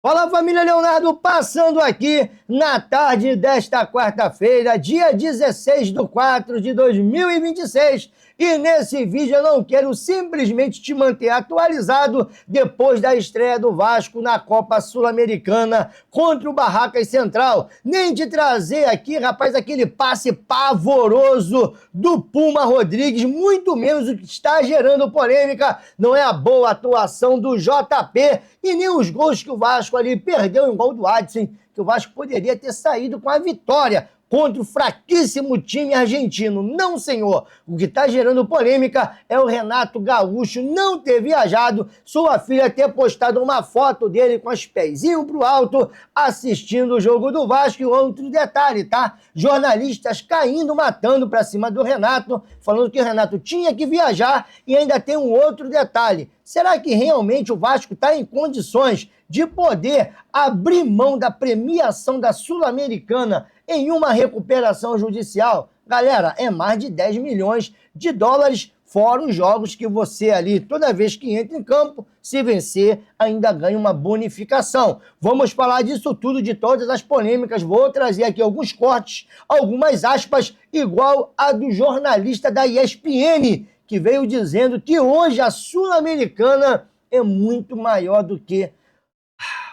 Fala, família Leonardo, passando aqui na tarde desta quarta-feira, dia 16/4/2026. E nesse vídeo eu não quero simplesmente te manter atualizado depois da estreia do Vasco na Copa Sul-Americana contra o Barracas Central, nem te trazer aqui, rapaz, aquele passe pavoroso do Puma Rodrigues, muito menos o que está gerando polêmica. Não é a boa atuação do JP e nem os gols que o Vasco ali perdeu em gol do Adson, que o Vasco poderia ter saído com a vitória contra o fraquíssimo time argentino. Não, senhor. O que está gerando polêmica é o Renato Gaúcho não ter viajado, sua filha ter postado uma foto dele com os pezinhos pro alto, assistindo o jogo do Vasco. E outro detalhe, tá? Jornalistas caindo, matando pra cima do Renato, falando que o Renato tinha que viajar. E ainda tem um outro detalhe. Será que realmente o Vasco está em condições de poder abrir mão da premiação da Sul-Americana em uma recuperação judicial? Galera, é mais de 10 milhões de dólares, fora os jogos que você ali, toda vez que entra em campo, se vencer, ainda ganha uma bonificação. Vamos falar disso tudo, de todas as polêmicas. Vou trazer aqui alguns cortes, algumas aspas, igual a do jornalista da ESPN, que veio dizendo que hoje a Sul-Americana é muito maior do que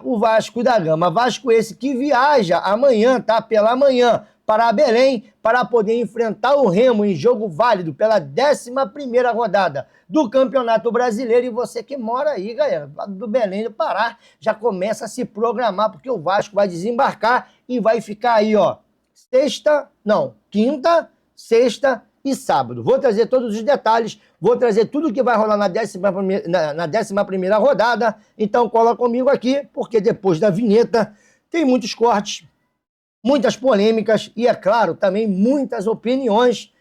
o Vasco da Gama. Vasco esse que viaja amanhã, tá? Pela manhã, para Belém, para poder enfrentar o Remo em jogo válido pela 11ª rodada do Campeonato Brasileiro. E você que mora aí, galera, do Belém do Pará, já começa a se programar, porque o Vasco vai desembarcar e vai ficar aí, ó, quinta, sexta e sábado. Vou trazer todos os detalhes, vou trazer tudo que vai rolar na 11ª rodada. Então cola comigo aqui, porque depois da vinheta tem muitos cortes, muitas polêmicas e, é claro, também muitas opiniões,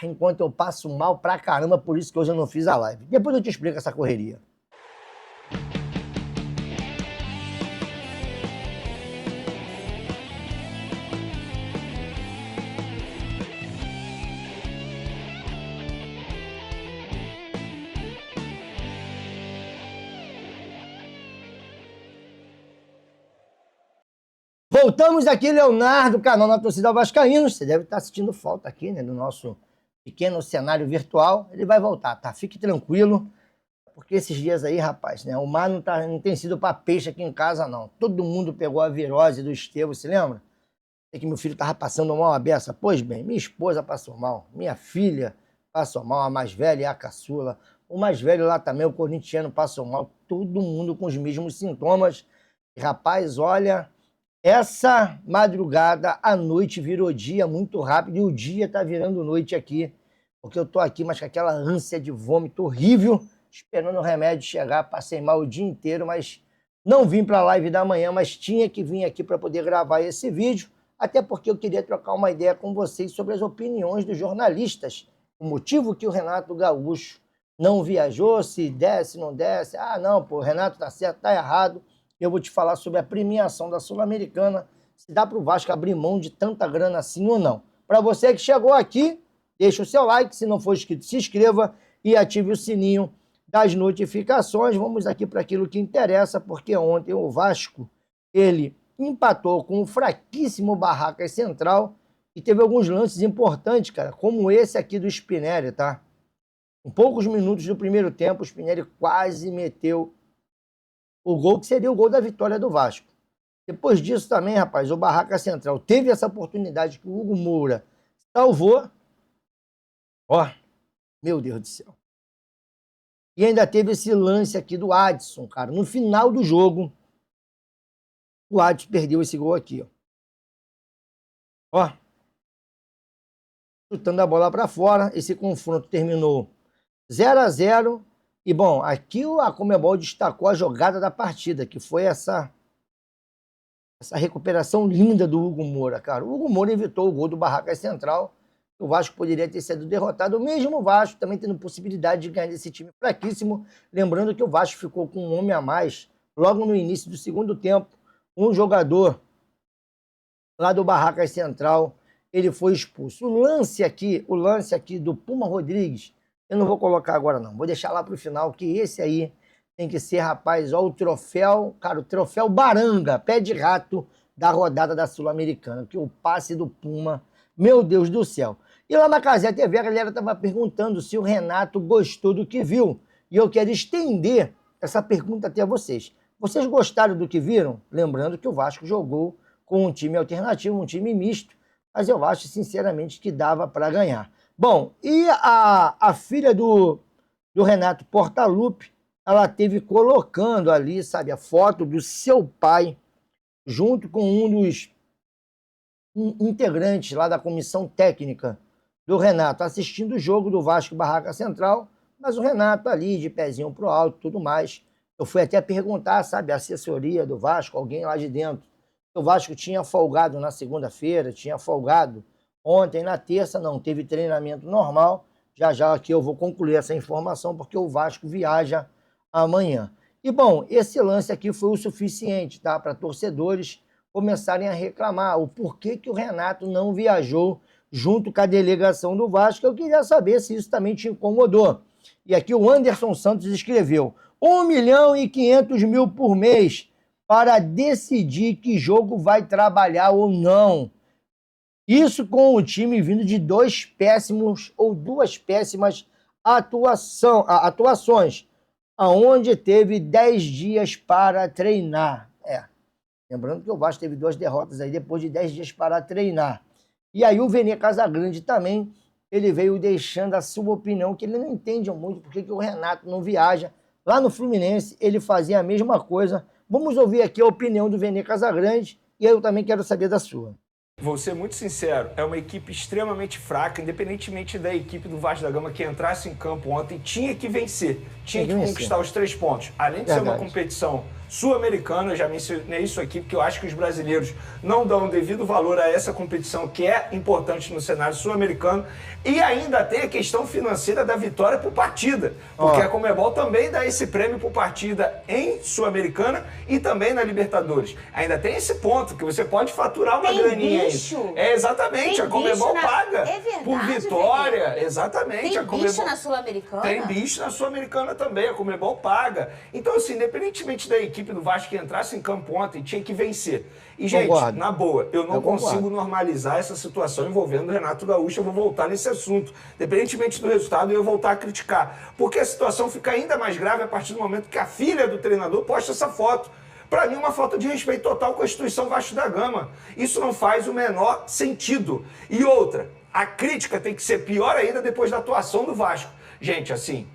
enquanto eu passo mal pra caramba, por isso que hoje eu não fiz a live. Depois eu te explico essa correria. Voltamos aqui, Leonardo, canal na Torcida Vascaíno. Você deve estar sentindo falta aqui, né, do nosso pequeno cenário virtual. Ele vai voltar, tá? Fique tranquilo, porque esses dias aí, rapaz, né, o mar não tem sido para peixe aqui em casa, não. Todo mundo pegou a virose do Estevão, se lembra? É que meu filho tava passando mal a beça. Pois bem, minha esposa passou mal, minha filha passou mal, a mais velha e a caçula. O mais velho lá também, o corintiano, passou mal. Todo mundo com os mesmos sintomas. E, rapaz, olha, essa madrugada, a noite virou dia muito rápido e o dia tá virando noite aqui, porque eu tô aqui, mas com aquela ânsia de vômito horrível, esperando o remédio chegar. Passei mal o dia inteiro, mas não vim para a live da manhã, mas tinha que vir aqui para poder gravar esse vídeo, até porque eu queria trocar uma ideia com vocês sobre as opiniões dos jornalistas, o motivo que o Renato Gaúcho não viajou, se desce, não desce. Ah, não, pô, o Renato tá certo, tá errado. Eu vou te falar sobre a premiação da Sul-Americana, se dá para o Vasco abrir mão de tanta grana assim ou não. Para você que chegou aqui, deixa o seu like, se não for inscrito, se inscreva e ative o sininho das notificações. Vamos aqui para aquilo que interessa, porque ontem o Vasco, ele empatou com o fraquíssimo Barracas Central e teve alguns lances importantes, cara, como esse aqui do Spinelli, tá? Em poucos minutos do primeiro tempo, o Spinelli quase meteu o gol que seria o gol da vitória do Vasco. Depois disso também, rapaz, o Barracas Central teve essa oportunidade que o Hugo Moura salvou. Ó, meu Deus do céu. E ainda teve esse lance aqui do Adson, cara. No final do jogo, o Adson perdeu esse gol aqui, ó. Ó. Chutando a bola para fora. Esse confronto terminou 0-0. E, bom, aqui a Conmebol destacou a jogada da partida, que foi essa recuperação linda do Hugo Moura, cara. O Hugo Moura evitou o gol do Barracas Central. O Vasco poderia ter sido derrotado, mesmo o Vasco também tendo possibilidade de ganhar desse time fraquíssimo. Lembrando que o Vasco ficou com um homem a mais logo no início do segundo tempo. Um jogador lá do Barracas Central, ele foi expulso. O lance aqui do Puma Rodrigues, eu não vou colocar agora não, vou deixar lá para o final, que esse aí tem que ser, rapaz, ó, o troféu, cara, o troféu Baranga, pé de rato da rodada da Sul-Americana, que o passe do Puma, meu Deus do céu. E lá na Cazé TV a galera estava perguntando se o Renato gostou do que viu. E eu quero estender essa pergunta até vocês. Vocês gostaram do que viram? Lembrando que o Vasco jogou com um time alternativo, um time misto, mas eu acho, sinceramente, que dava para ganhar. Bom, e a filha do Renato Portaluppi, ela teve colocando ali, sabe, a foto do seu pai, junto com um dos integrantes lá da comissão técnica do Renato, assistindo o jogo do Vasco Barraca Central, mas o Renato ali, de pezinho pro alto, tudo mais. Eu fui até perguntar, sabe, a assessoria do Vasco, alguém lá de dentro. O Vasco tinha folgado na segunda-feira, tinha folgado ontem, na terça, não teve treinamento normal. Já aqui eu vou concluir essa informação, porque o Vasco viaja amanhã. E, bom, esse lance aqui foi o suficiente, tá, para torcedores começarem a reclamar o porquê que o Renato não viajou junto com a delegação do Vasco. Eu queria saber se isso também te incomodou. E aqui o Anderson Santos escreveu: 1.500.000 por mês para decidir que jogo vai trabalhar ou não. Isso com o time vindo de duas péssimas atuações, aonde teve 10 dias para treinar. Lembrando que o Vasco teve 2 derrotas aí depois de 10 dias para treinar. E aí o Vene Casagrande também, ele veio deixando a sua opinião, que ele não entende muito porque que o Renato não viaja. Lá no Fluminense ele fazia a mesma coisa. Vamos ouvir aqui a opinião do Vene Casagrande e eu também quero saber da sua. Vou ser muito sincero, é uma equipe extremamente fraca, independentemente da equipe do Vasco da Gama que entrasse em campo ontem, tinha que vencer, tinha que conquistar os 3 pontos. Além de ser uma competição sul-americana, eu já mencionei isso aqui, porque eu acho que os brasileiros não dão devido valor a essa competição que é importante no cenário sul-americano, e ainda tem a questão financeira da vitória por partida, porque a Conmebol também dá esse prêmio por partida em Sul-Americana e também na Libertadores. Ainda tem esse ponto, que você pode faturar uma graninha aí. Exatamente, a Conmebol paga por vitória. Exatamente. Tem bicho na Sul-Americana? Tem bicho na Sul-Americana também, a Conmebol paga. Então, assim, independentemente da equipe do Vasco que entrasse em campo ontem, tinha que vencer. E, gente, na boa, eu não consigo normalizar essa situação envolvendo o Renato Gaúcho. Eu vou voltar nesse assunto. Independentemente do resultado, eu vou voltar a criticar. Porque a situação fica ainda mais grave a partir do momento que a filha do treinador posta essa foto. Para mim, uma falta de respeito total com a instituição Vasco da Gama. Isso não faz o menor sentido. E outra, a crítica tem que ser pior ainda depois da atuação do Vasco. Gente, assim,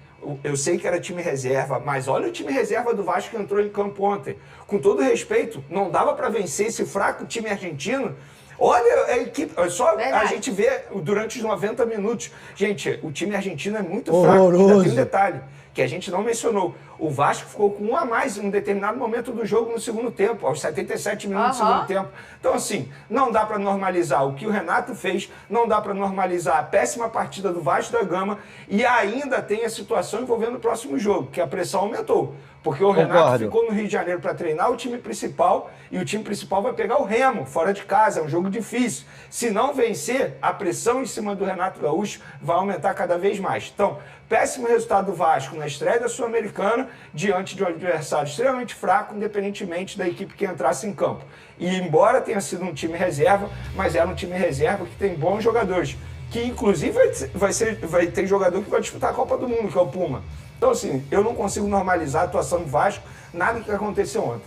eu sei que era time reserva, mas olha o time reserva do Vasco que entrou em campo ontem. Com todo respeito, não dava para vencer esse fraco time argentino. Olha a equipe, só a gente vê durante os 90 minutos. Gente, o time argentino é muito fraco. Ainda tem um detalhe que a gente não mencionou. O Vasco ficou com 1 a mais em um determinado momento do jogo no segundo tempo, aos 77 minutos do segundo tempo. Então, assim, não dá para normalizar o que o Renato fez, não dá para normalizar a péssima partida do Vasco da Gama, e ainda tem a situação envolvendo o próximo jogo, que a pressão aumentou. Porque o Renato ficou no Rio de Janeiro para treinar o time principal, e o time principal vai pegar o Remo, fora de casa, é um jogo difícil. Se não vencer, a pressão em cima do Renato Gaúcho vai aumentar cada vez mais. Então, péssimo resultado do Vasco na estreia da Sul-Americana, diante de um adversário extremamente fraco, independentemente da equipe que entrasse em campo. E embora tenha sido um time reserva, mas era um time reserva que tem bons jogadores, que inclusive vai ter jogador que vai disputar a Copa do Mundo, que é o Puma. Então, assim, eu não consigo normalizar a atuação do Vasco, nada que aconteceu ontem.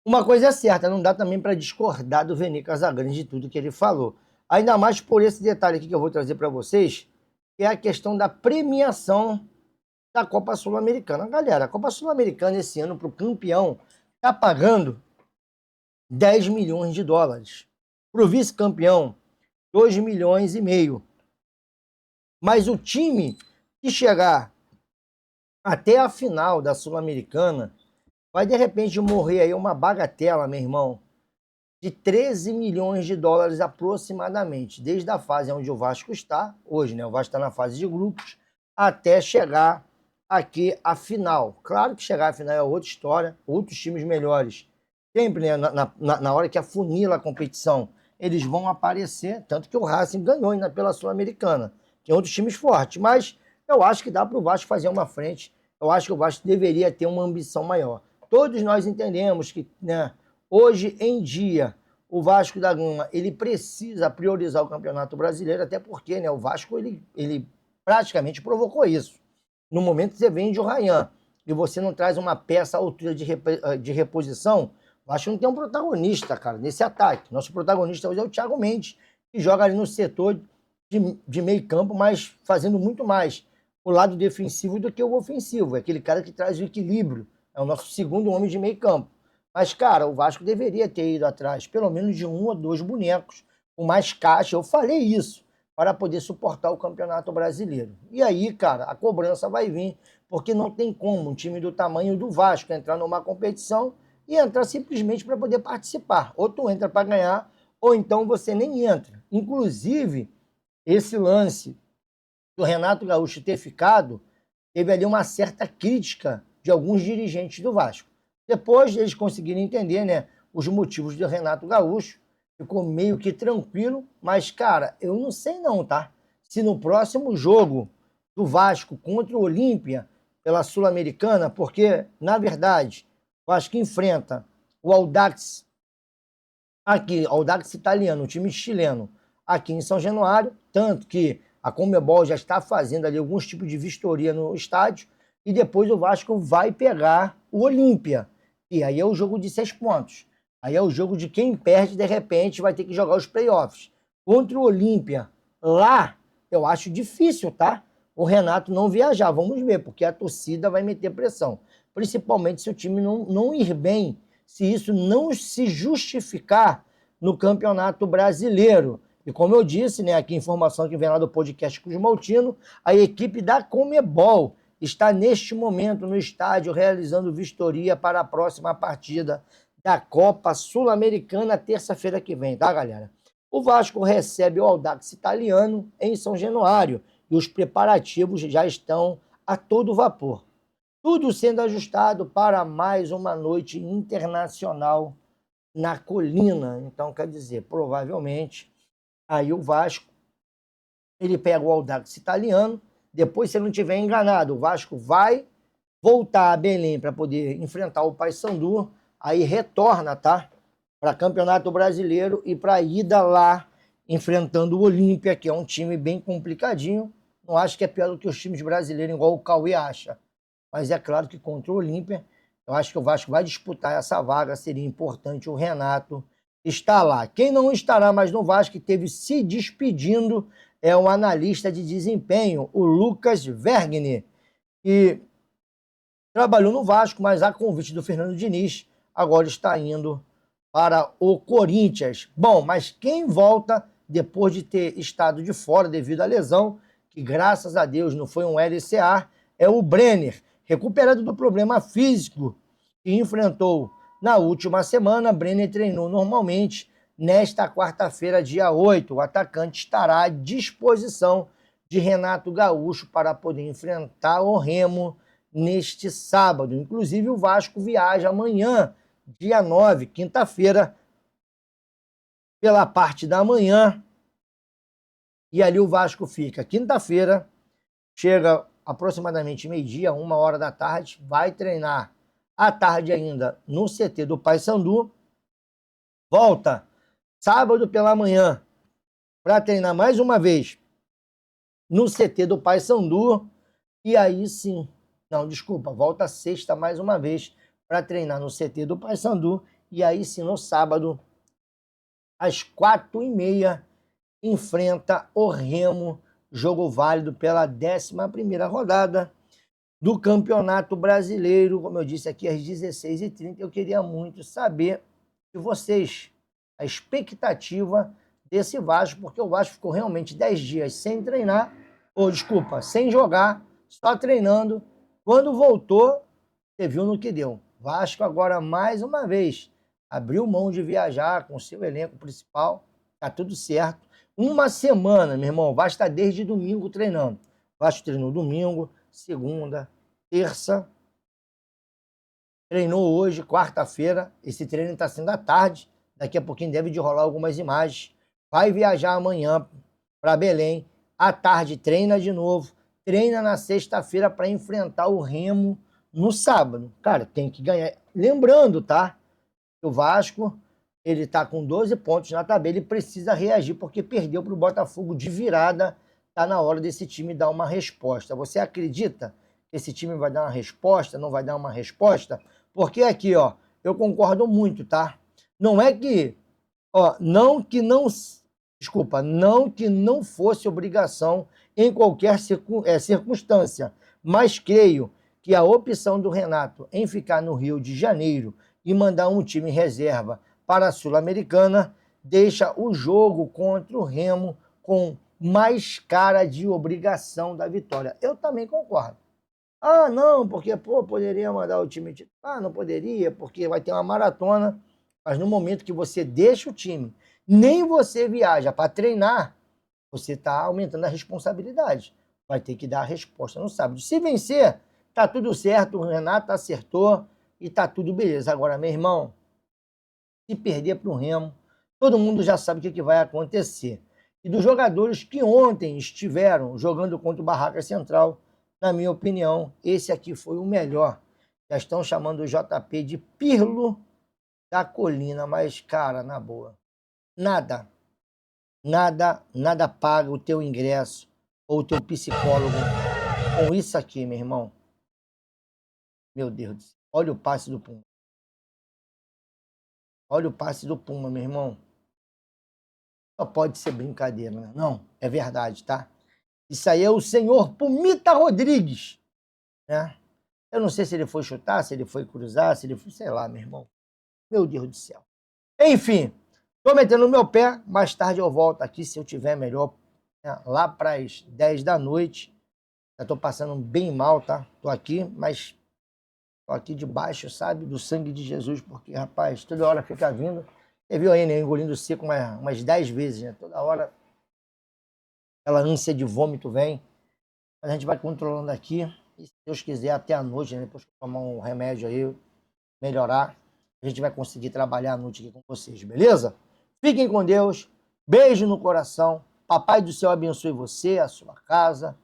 Uma coisa é certa, não dá também para discordar do Vene Casagrande de tudo que ele falou. Ainda mais por esse detalhe aqui que eu vou trazer para vocês, que é a questão da premiação da Copa Sul-Americana. Galera, a Copa Sul-Americana esse ano para o campeão está pagando 10 milhões de dólares. Para o vice-campeão, 2,5 milhões. Mas o time que chegar até a final da Sul-Americana vai de repente morrer aí uma bagatela, meu irmão, de 13 milhões de dólares aproximadamente, desde a fase onde o Vasco está, hoje, né? O Vasco está na fase de grupos, até chegar aqui à final. Claro que chegar à final é outra história, outros times melhores. Sempre, né, na hora que afunila a competição, eles vão aparecer, tanto que o Racing ganhou ainda pela Sul-Americana. Tem outros times fortes, mas eu acho que dá para o Vasco fazer uma frente eu acho que o Vasco deveria ter uma ambição maior. Todos nós entendemos que, né, hoje em dia, o Vasco da Gama, ele precisa priorizar o Campeonato Brasileiro, até porque, né, o Vasco ele praticamente provocou isso. No momento que você vende o Ryan e você não traz uma peça à altura de reposição, o Vasco não tem um protagonista, cara, nesse ataque. Nosso protagonista hoje é o Thiago Mendes, que joga ali no setor de meio campo, mas fazendo muito mais o lado defensivo do que o ofensivo. É aquele cara que traz o equilíbrio. É o nosso segundo homem de meio campo. Mas, cara, o Vasco deveria ter ido atrás, pelo menos de 1 ou 2 bonecos, com mais caixa. Eu falei isso, para poder suportar o Campeonato Brasileiro. E aí, cara, a cobrança vai vir, porque não tem como um time do tamanho do Vasco entrar numa competição e entrar simplesmente para poder participar. Ou tu entra para ganhar, ou então você nem entra. Inclusive, esse lance do Renato Gaúcho ter ficado, teve ali uma certa crítica de alguns dirigentes do Vasco. Depois eles conseguiram entender, né, os motivos do Renato Gaúcho, ficou meio que tranquilo, mas, cara, eu não sei não, tá? Se no próximo jogo do Vasco contra o Olímpia, pela Sul-Americana, porque, na verdade, o Vasco enfrenta o Audax, aqui, Audax italiano, o time chileno, aqui em São Januário, tanto que a Conmebol já está fazendo ali alguns tipos de vistoria no estádio, e depois o Vasco vai pegar o Olímpia. E aí é o jogo de 6 pontos. Aí é o jogo de quem perde, de repente, vai ter que jogar os playoffs. Contra o Olímpia, lá, eu acho difícil, tá? O Renato não viajar. Vamos ver, porque a torcida vai meter pressão. Principalmente se o time não ir bem, se isso não se justificar no Campeonato Brasileiro. E como eu disse, né, aqui informação que vem lá do podcast Cruz Maltino, a equipe da Conmebol está neste momento no estádio realizando vistoria para a próxima partida da Copa Sul-Americana, terça-feira que vem, tá, galera? O Vasco recebe o Audax italiano em São Januário e os preparativos já estão a todo vapor. Tudo sendo ajustado para mais uma noite internacional na Colina. Então, quer dizer, provavelmente, aí o Vasco, ele pega o Audax italiano. Depois, se eu não estiver enganado, o Vasco vai voltar a Belém para poder enfrentar o Paysandu, aí retorna, tá? Para Campeonato Brasileiro e para a ida lá, enfrentando o Olímpia, que é um time bem complicadinho. Não acho que é pior do que os times brasileiros, igual o Cauê acha. Mas é claro que contra o Olímpia, eu acho que o Vasco vai disputar essa vaga, seria importante o Renato estar lá. Quem não estará mais no Vasco, que teve se despedindo, é o analista de desempenho, o Lucas Vergne, que trabalhou no Vasco, mas a convite do Fernando Diniz, agora está indo para o Corinthians. Bom, mas quem volta depois de ter estado de fora devido à lesão, que graças a Deus não foi um LCA, é o Brenner, recuperado do problema físico que enfrentou na última semana. Brenner treinou normalmente. Nesta quarta-feira, dia 8, o atacante estará à disposição de Renato Gaúcho para poder enfrentar o Remo neste sábado. Inclusive, o Vasco viaja amanhã, dia 9, quinta-feira, pela parte da manhã. E ali o Vasco fica quinta-feira, chega aproximadamente meio-dia, 1h da tarde, vai treinar à tarde ainda no CT do Paysandu, volta sábado pela manhã para treinar mais uma vez no CT do Paysandu, e aí sim, não, desculpa, volta sexta mais uma vez para treinar no CT do Paysandu, e aí sim no sábado, às 4h30, enfrenta o Remo, jogo válido pela 11ª rodada do Campeonato Brasileiro, como eu disse aqui, às 16h30. Eu queria muito saber de vocês a expectativa desse Vasco, porque o Vasco ficou realmente 10 dias sem treinar, sem jogar, só treinando. Quando voltou, você viu no que deu. Vasco agora, mais uma vez, abriu mão de viajar com o seu elenco principal, tá tudo certo. Uma semana, meu irmão, o Vasco está desde domingo treinando. O Vasco treinou domingo, segunda, terça, treinou hoje, quarta-feira. Esse treino está sendo à tarde. Daqui a pouquinho deve de rolar algumas imagens. Vai viajar amanhã para Belém. À tarde treina de novo. treina na sexta-feira para enfrentar o Remo no sábado. Cara, tem que ganhar. Lembrando, tá? O Vasco, ele tá com 12 pontos na tabela e precisa reagir porque perdeu para o Botafogo de virada. Tá na hora desse time dar uma resposta. Você acredita que esse time vai dar uma resposta? Não vai dar uma resposta? Porque aqui, ó, eu concordo muito, tá? Não é que, ó, não que não fosse obrigação em qualquer circunstância, mas creio que a opção do Renato em ficar no Rio de Janeiro e mandar um time reserva para a Sul-Americana deixa o jogo contra o Remo com mais cara de obrigação da vitória. Eu também concordo. Ah, não, porque poderia mandar o time titular. Ah, não poderia, porque vai ter uma maratona. Mas no momento que você deixa o time, nem você viaja para treinar, você está aumentando a responsabilidade. Vai ter que dar a resposta no sábado. Se vencer, tá tudo certo, o Renato acertou e tá tudo beleza. Agora, meu irmão, se perder para o Remo, todo mundo já sabe o que vai acontecer. E dos jogadores que ontem estiveram jogando contra o Barraca Central, na minha opinião, esse aqui foi o melhor. Já estão chamando o JP de Pirlo da Colina, mas, cara, na boa, nada paga o teu ingresso ou o teu psicólogo com isso aqui, meu irmão. Meu Deus do céu. Olha o passe do Puma. Olha o passe do Puma, meu irmão. Só pode ser brincadeira, né? Não, é verdade, tá? Isso aí é o senhor Pumita Rodrigues, né? Eu não sei se ele foi chutar, se ele foi cruzar, se ele foi, sei lá, meu irmão. Meu Deus do céu. Enfim, tô metendo o meu pé, mais tarde eu volto aqui, se eu tiver melhor, né? Lá para as 10 da noite. Já tô passando bem mal, tá? Tô aqui, mas tô aqui debaixo, sabe, do sangue de Jesus, porque, rapaz, toda hora fica vindo. Você viu aí, né, engolindo seco umas 10 vezes, né? Toda hora aquela ânsia de vômito vem. Mas a gente vai controlando aqui. E se Deus quiser, até a noite, né, depois que eu tomar um remédio aí, melhorar, a gente vai conseguir trabalhar a noite aqui com vocês, beleza? Fiquem com Deus. Beijo no coração. Papai do céu abençoe você, a sua casa.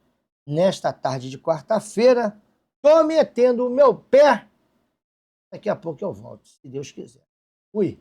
Nesta tarde de quarta-feira, tô metendo o meu pé. Daqui a pouco eu volto, se Deus quiser. Fui.